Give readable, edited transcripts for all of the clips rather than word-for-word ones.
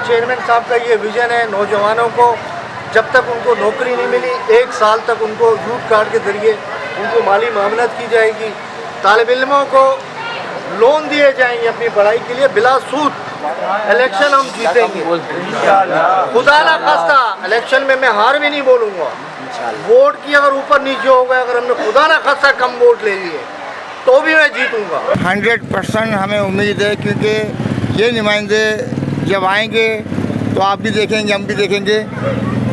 Chairman साहब का ये विज़न है, नौजवानों को जब तक उनको नौकरी नहीं मिली 1 साल तक उनको यूथ कार्ड के ज़रिए उनको माली मामलत की जाएगी। तालिब इल्मों को लोन दिए जाएंगे अपनी पढ़ाई के लिए बिला सूद। इलेक्शन हम जीतेंगे खुदा ना खास्ता। इलेक्शन में मैं हार भी नहीं बोलूँगा। वोट की अगर ऊपर नीचे हो गए, अगर हमने खुदा ना खास्ता कम वोट ले लिए तो भी मैं जीतूँगा। 100% हमें उम्मीद है, क्योंकि ये नुमाइंदे जब आएंगे तो आप भी देखेंगे, हम भी देखेंगे,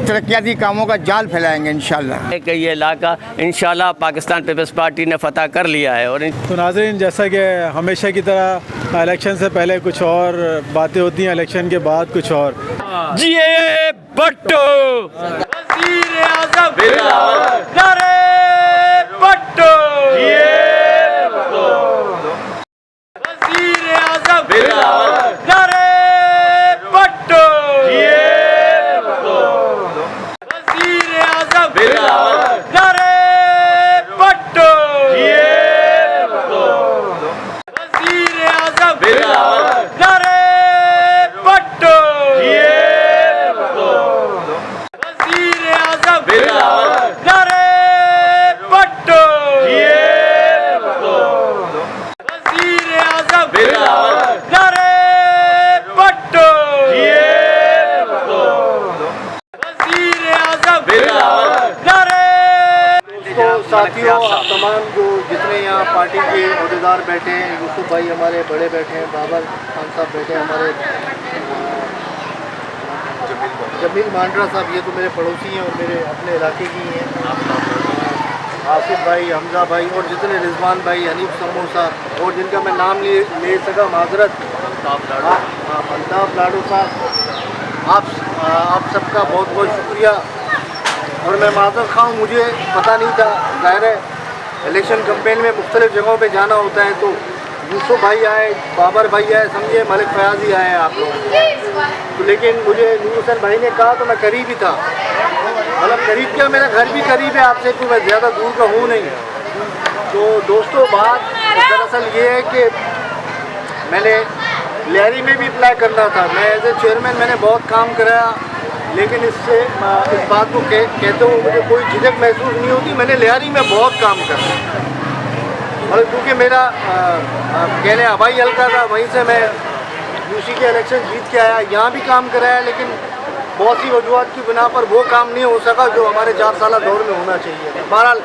तरक्याती कामों का जाल फैलाएंगे इंशाल्लाह। कि ये इलाका इंशाल्लाह पाकिस्तान पीपल्स पार्टी ने फतह कर लिया है। और तो नाज़रीन, जैसा कि हमेशा की तरह इलेक्शन से पहले कुछ और बातें होती हैं, इलेक्शन के बाद कुछ और। जिए भट्टो वज़ीर आज़म नारे भट्टो वज़ीर आज़म नारे भट्टो वज़ीर आज़म नारे भट्टो वज़ीर आज़म नारे भट्टो वज़ीर आज़म नारे भट्टो वज़ीर आज़म नारे भट्टो वज़ीर आज़म नारे। तो साथियों, तमाम जो जितने यहाँ पार्टी के अहदेदार बैठे हैं, यूसुफ भाई हमारे बड़े बैठे हैं, बाबर खान साहब बैठे हैं, हमारे जमील मांडरा साहब, ये तो मेरे पड़ोसी हैं और मेरे अपने इलाके की हैं, आसिफ भाई, हमजा भाई और जितने रिजवान भाई, हनीफ समो साहब और जिनका मैं नाम ले सका माजरत, अल्ताफ लाडो साहब, आप सबका बहुत बहुत शुक्रिया। और मैं माजर खां, मुझे पता नहीं था, ज़ाहिर है इलेक्शन कैंपेन में मुख्तलिफ़ जगहों पे जाना होता है, तो यूसुफ भाई आए, बाबर भाई आए, समझे मलिक फयाजी आए हैं आप लोग, तो लेकिन मुझे नूर हुसैन भाई ने कहा तो मैं करीब ही था, मतलब करीब क्या, मेरा घर भी करीब है आपसे, तो मैं ज़्यादा दूर का हूँ नहीं। तो दोस्तों, बात दरअसल ये है कि मैंने लियारी में भी अप्लाई करना था। मैं एज ए चेयरमैन मैंने बहुत काम कराया, लेकिन इस बात को कहते हुए मुझे कोई झिझक महसूस नहीं होती। मैंने लियारी में बहुत काम करा, मतलब क्योंकि मेरा कहने हवाई हल्का था, वहीं से मैं यूसी के इलेक्शन जीत के आया, यहाँ भी काम कराया, लेकिन बहुत सी वजूहत की बिना पर वो काम नहीं हो सका जो हमारे 4 साल दौर में होना चाहिए। बहरहाल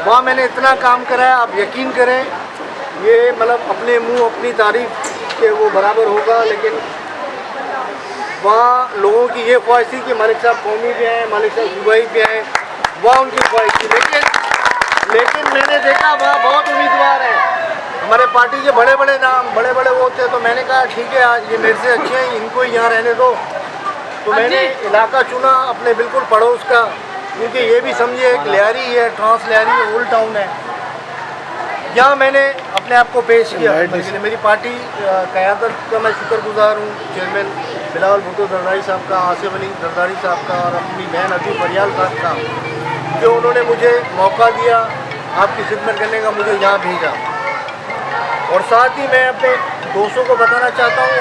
वहाँ मैंने इतना काम कराया, आप यकीन करें ये मतलब अपने मुंह अपनी तारीफ के वो बराबर होगा, लेकिन वहाँ लोगों की ये ख्वाहिश थी कि मलिक साहब कौमी पे आएँ, मलिक साहब सूबाई पे आएँ, वह उनकी ख्वाहिश थी, लेकिन मैंने देखा वहाँ बहुत उम्मीदवार हैं, हमारे पार्टी के बड़े बड़े नाम, बड़े बड़े वो थे, तो मैंने कहा ठीक है, आज ये मेरे से अच्छे हैं, इनको ही यहाँ रहने दो। तो मैंने इलाका चुना अपने बिल्कुल पड़ोस का, क्योंकि ये भी समझिए एक लियारी है, ट्रांस लियारी है, ओल्ड टाउन है, यहाँ मैंने अपने आप को पेश किया। मेरी पार्टी क़यादत का मैं शुक्रगुजार हूँ, चेयरमैन बिलावल भुट्टो जरदारी साहब का, आसिफ अली जरदारी साहब का और अपनी बहन अजीब फरियाल साहब का, जो उन्होंने मुझे मौका दिया आपकी खिदमत करने का, मुझे यहाँ भेजा। और साथ ही मैं अपने दोस्तों को बताना चाहता हूँ,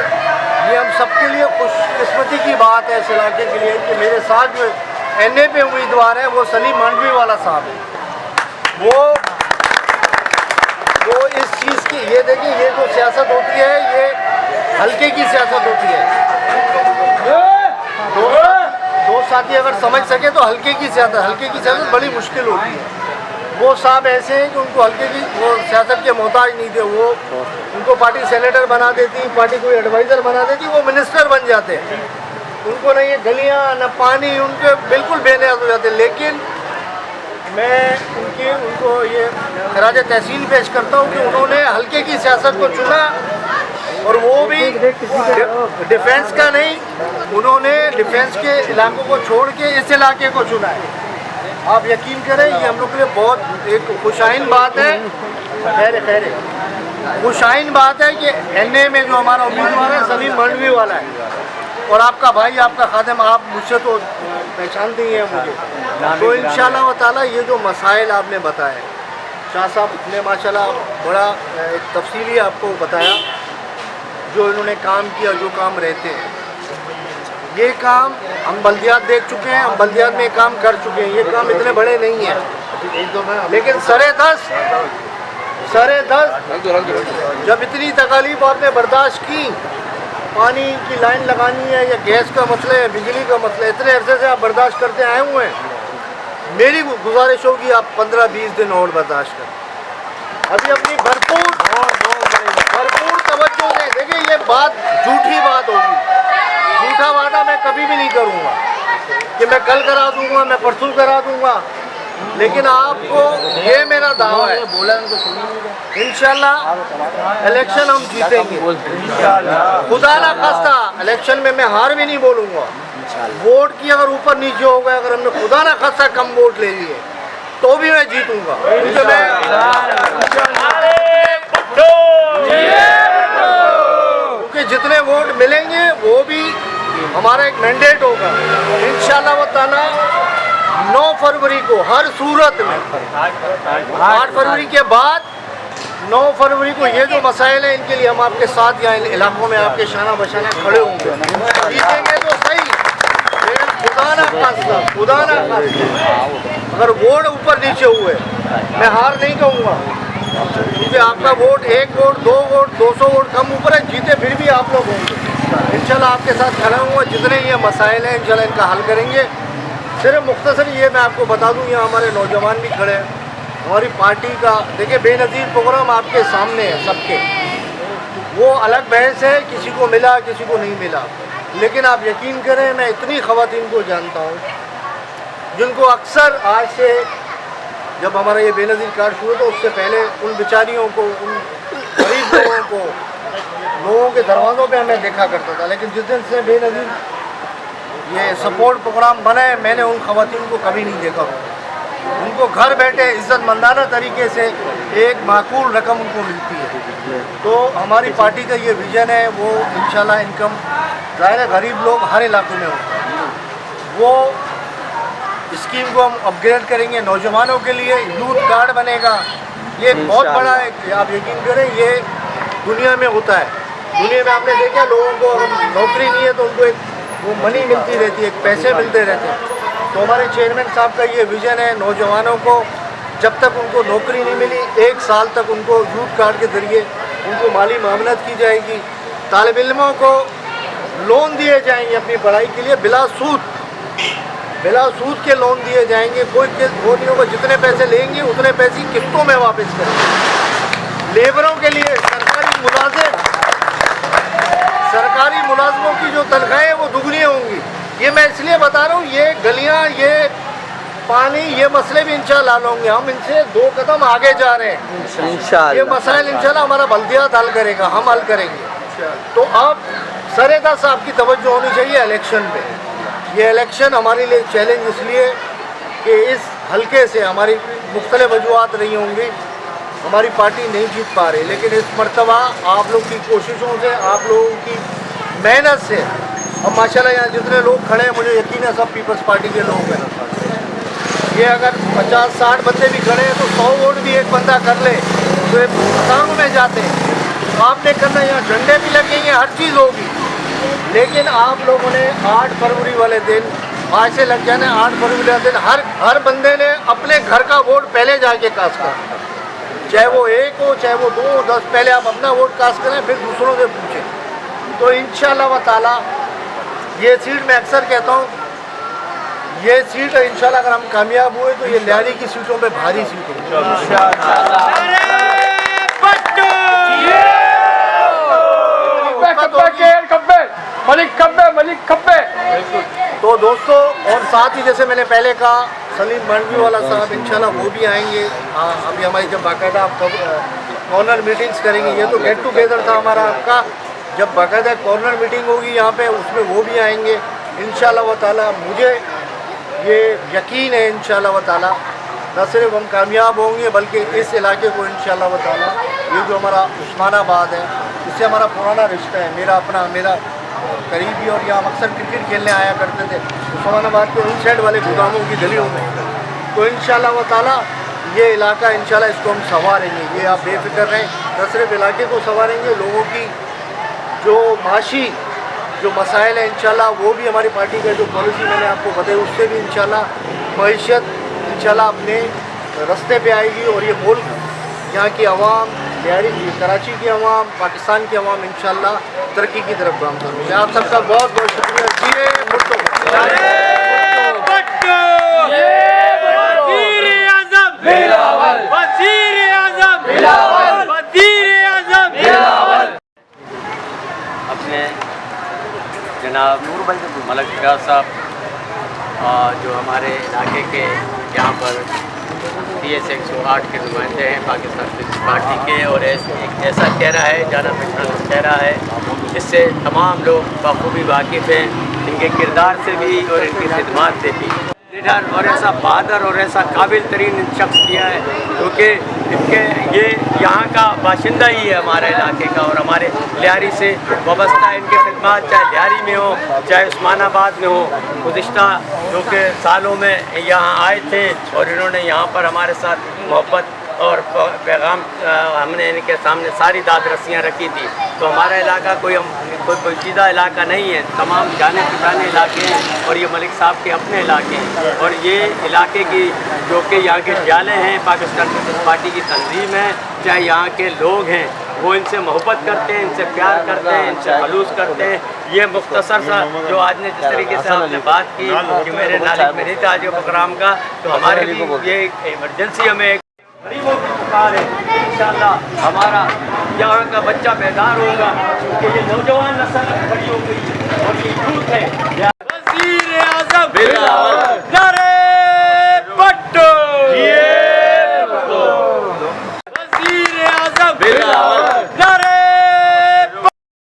ये हम सबके लिए खुशकिस्मती की बात है इस इलाके के लिए कि मेरे साथ जो NA पे उम्मीदवार है वो सलीम मांडवी वाला साहब है। वो इस चीज़ की, ये देखिए, ये जो सियासत होती है ये हल्के की सियासत होती है। दो साथी अगर समझ सके तो हल्के की सियासत बड़ी मुश्किल होती है। वो साहब ऐसे हैं कि उनको हल्के की वो सियासत के मोहताज नहीं थे, वो उनको पार्टी सेनेटर बना देती, पार्टी कोई एडवाइज़र बना देती, वो मिनिस्टर बन जाते हैं, उनको न ये गलियाँ न पानी, उनके बिल्कुल बेनियाज हो जाते। लेकिन मैं उनको ये खराज तहसीन पेश करता हूँ कि उन्होंने हल्के की सियासत को चुना, और वो भी डिफेंस का नहीं, उन्होंने डिफेंस के इलाकों को छोड़ के इस इलाके को चुना है। आप यकीन करें, ये हम लोग के लिए बहुत एक खुशाइन बात है, खैर खुशाइन बात है कि NA में जो हमारा उम्मीदवार है सलीम मांडवी वाला है, और आपका भाई, आपका खादिम, आप मुझसे तो पहचानते ही हैं मुझे, तो इंशाअल्लाह ताला ये जो मसाइल आपने बताए, शाह साहब ने माशाल्लाह बड़ा तफसीली आपको बताया, जो इन्होंने काम किया, जो काम रहते हैं, ये काम हम बल्दियात देख चुके हैं, हम बल्दियात में काम कर चुके हैं। ये काम इतने बड़े नहीं हैं, लेकिन सरे दस जब इतनी तकालीफ आपने बर्दाश्त की, पानी की लाइन लगानी है या गैस का मसला है, बिजली का मसला है, इतने अरसे से आप बर्दाश्त करते आए हुए हैं। मेरी गुजारिश होगी आप 15-20 दिन और बर्दाश्त करें। अभी अपनी भरपूर तवज्जो से देखिए, ये बात झूठी बात होगी, झूठा वादा मैं कभी भी नहीं करूँगा कि मैं कल करा दूँगा, मैं परसों करा दूँगा, लेकिन आपको ये मेरा दावा है, इंशाल्लाह इलेक्शन हम जीतेंगे। खुदा ना खास्ता इलेक्शन में मैं हार भी नहीं बोलूँगा। वोट की अगर ऊपर नीचे हो गए, अगर हमने खुदा ना खास्ता कम वोट ले लिए तो भी मैं जीतूँगा, क्योंकि जितने वोट मिलेंगे वो भी हमारा एक मैंडेट होगा। इंशाल्लाह वो ताला 9 फरवरी को हर सूरत में, 8 फरवरी के बाद 9 फरवरी को ये जो मसाइल हैं इनके लिए हम आपके साथ यहाँ इलाकों में आपके शाना बशाना खड़े होंगे। जीतेंगे तो सही, लेकिन खुदा ना खास्ता अगर वोट ऊपर नीचे हुए मैं हार नहीं कहूँगा, क्योंकि आपका वोट 1 वोट 2 वोट 200 वोट कम ऊपर है, जीते फिर भी आप लोग होंगे। इंशाल्लाह आपके साथ खड़ा हुआ, जितने ये मसाइल हैं इंशाल्लाह इनका हल करेंगे। सिर्फ मुख्तसर ये मैं आपको बता दूं, यहाँ हमारे नौजवान भी खड़े हैं, हमारी पार्टी का देखिए बेनज़ीर प्रोग्राम आपके सामने है सबके। वो अलग बहस है, किसी को मिला किसी को नहीं मिला, लेकिन आप यकीन करें मैं इतनी ख़वातीन को जानता हूँ जिनको अक्सर आज से जब हमारा ये बेनज़ीर कार्ड शुरू था उससे पहले उन बेचारियों को, उन गरीब लोगों के दरवाज़ों पे हमें देखा करता था, लेकिन जिस दिन से बेनज़ीर ये सपोर्ट प्रोग्राम बना है मैंने उन ख़वातीन को कभी नहीं देखा। उनको घर बैठे इज़्ज़तमंदाना तरीके से एक माकूल रकम उनको मिलती है। तो हमारी पार्टी का ये विज़न है, वो इंशाल्लाह इनकम ज़ाहिर है गरीब लोग हर इलाके में होते हैं, वो स्कीम को हम अपग्रेड करेंगे। नौजवानों के लिए यूथ कार्ड बनेगा, ये बहुत बड़ा है, आप यकीन करें ये दुनिया में होता है। दुनिया में आपने देखा लोगों को नौकरी नहीं है तो उनको एक वो मनी मिलती रहती है, एक पैसे मिलते रहते हैं। तो हमारे चेयरमैन साहब का ये विज़न है, नौजवानों को जब तक उनको नौकरी नहीं मिली 1 साल तक उनको यूथ कार्ड के ज़रिए उनको माली मामलत की जाएगी। तालिब इल्मों को लोन दिए जाएंगे अपनी पढ़ाई के लिए, बिला सूद के लोन दिए जाएंगे। कोई वो नहीं होगा, जितने पैसे लेंगे उतने पैसे किस्तों में वापस करेंगे। लेबरों के लिए सरकारी मुलाजमों की जो तनख्वाहें वो दुगनी होंगी। ये मैं इसलिए बता रहा हूँ, ये गलियाँ, ये पानी, ये मसले भी इंशाल्लाह हल होंगे। हम इनसे 2 कदम आगे जा रहे हैं इंशाल्लाह। ये मसाइल इंशाल्लाह हमारा बल्दियात हल करेगा, हम हल करेंगे। तो अब सरेदस आपकी तवज्जो होनी चाहिए इलेक्शन पे। ये इलेक्शन हमारे लिए चैलेंज इसलिए कि इस हल्के से हमारी मुख्तलिफ वजूहात रही होंगी, हमारी पार्टी नहीं जीत पा रही, लेकिन इस मरतबा आप लोग की कोशिशों से, आप लोगों की मेहनत से अब माशाल्लाह यहाँ जितने लोग खड़े हैं मुझे यकीन है सब पीपल्स पार्टी के लोग हैं। ये अगर 50-60 बंदे भी खड़े हैं तो 100 वोट भी एक बंदा कर ले तो ये काम में जाते हैं। तो आपने करना, यहाँ झंडे भी लगेंगे, हर चीज़ होगी, लेकिन आप लोगों ने 8 फरवरी वाले दिन आज से लग जाना। 8 फरवरी वाले दिन हर बंदे ने अपने घर का वोट पहले जाके कास्ट करना, चाहे वो 1 हो चाहे वो 2 हो 10, पहले आप अपना वोट कास्ट करें फिर दूसरों से पूछें। तो इंशाल्लाह व ताला ये सीट मैं अक्सर कहता हूँ, ये सीट इंशाल्लाह अगर हम कामयाब हुए तो ये लियारी की सीटों पे भारी सीट होगी। तो दोस्तों, और साथ ही जैसे मैंने पहले कहा सलीम मांडवी वाला साहब इंशाल्लाह वो भी आएंगे। अभी हमारी जब बाकायदा आप कॉर्नर मीटिंग्स करेंगे, ये तो गेट टुगेदर था हमारा आपका, जब बाकायदा कॉर्नर मीटिंग होगी यहाँ पे उसमें वो भी आएंगे इंशाल्लाह व ताला। मुझे ये यकीन है इंशाल्लाह व ताला न सिर्फ हम कामयाब होंगे बल्कि इस इलाके को इंशाल्लाह व ताला, ये जो हमारा उस्मानाबाद है इससे हमारा पुराना रिश्ता है, मेरा करीबी, और यहाँ अक्सर क्रिकेट खेलने आया करते थे उस्मानाबाद के उन साइड वाले गोदामों की गलियों में। तो इंशाल्लाह व ताला ये इलाका इंशाल्लाह इसको हम संवारेंगे, ये आप बेफिक्र रहें। न सिर्फ इलाके को संवारेंगे, लोगों की जो माशी जो मसाइल है इंशाल्लाह वो भी हमारी पार्टी का जो पॉलिसी मैंने आपको बताई उससे भी इंशाल्लाह मईशत इंशाल्लाह अपने रास्ते पे आएगी और ये मुल्क यहाँ की आवाम कराची की आवाम पाकिस्तान की आवाम इंशाल्लाह तरक्की की तरफ काम करूँगी। मैं आप सबका बहुत बहुत शुक्रिया। जिए भुट्टो। अपने जनाब मलक रियाज साहब जो हमारे इलाके के यहाँ पर PS 108 के नुमाइंदे हैं पाकिस्तान पीपल्स पार्टी के, और एक ऐसा चेहरा है जाना पहचाना चेहरा है जिससे तमाम लोग बखूबी वाकिफ़ हैं, इनके किरदार से भी और इनकी खिदमत से भी। लीडर और ऐसा बहादुर और ऐसा काबिल तरीन शख्स किया है क्योंकि इनके ये यहाँ का बाशिंदा ही है हमारे इलाके का, और हमारे लियारी से वाबस्ता इनके खिदमत चाहे लियारी में हो चाहे उस्मानाबाद में हो। गुज़िश्ता जो कि सालों में यहाँ आए थे और इन्होंने यहाँ पर हमारे साथ मोहब्बत और पैगाम हमने इनके सामने सारी दाद रस्सियाँ रखी थी। तो हमारा इलाका कोई पोशीदा इलाका नहीं है, तमाम जाने पहचाने इलाके हैं और ये मलिक साहब के अपने इलाके हैं। और ये इलाके की जो कि यहाँ के जाले हैं पाकिस्तान पीपल्स पार्टी की तंजीम है, चाहे यहाँ के लोग हैं वो इनसे मोहब्बत करते हैं, इनसे प्यार करते हैं, इनसे खलूस करते हैं। ये मुख्तसर सा जो आज ने जिस तरीके से आपने बात की कि मेरे नालिक में नहीं था आज प्रोग्राम का, तो हमारे लिए ये इमरजेंसी हमें गरीबों की पुकार है। इंशाअल्लाह हमारा यहाँ का बच्चा बेदार होगा क्योंकि ये नौजवान नस्ल बड़ी हो गई और ये यूथ है।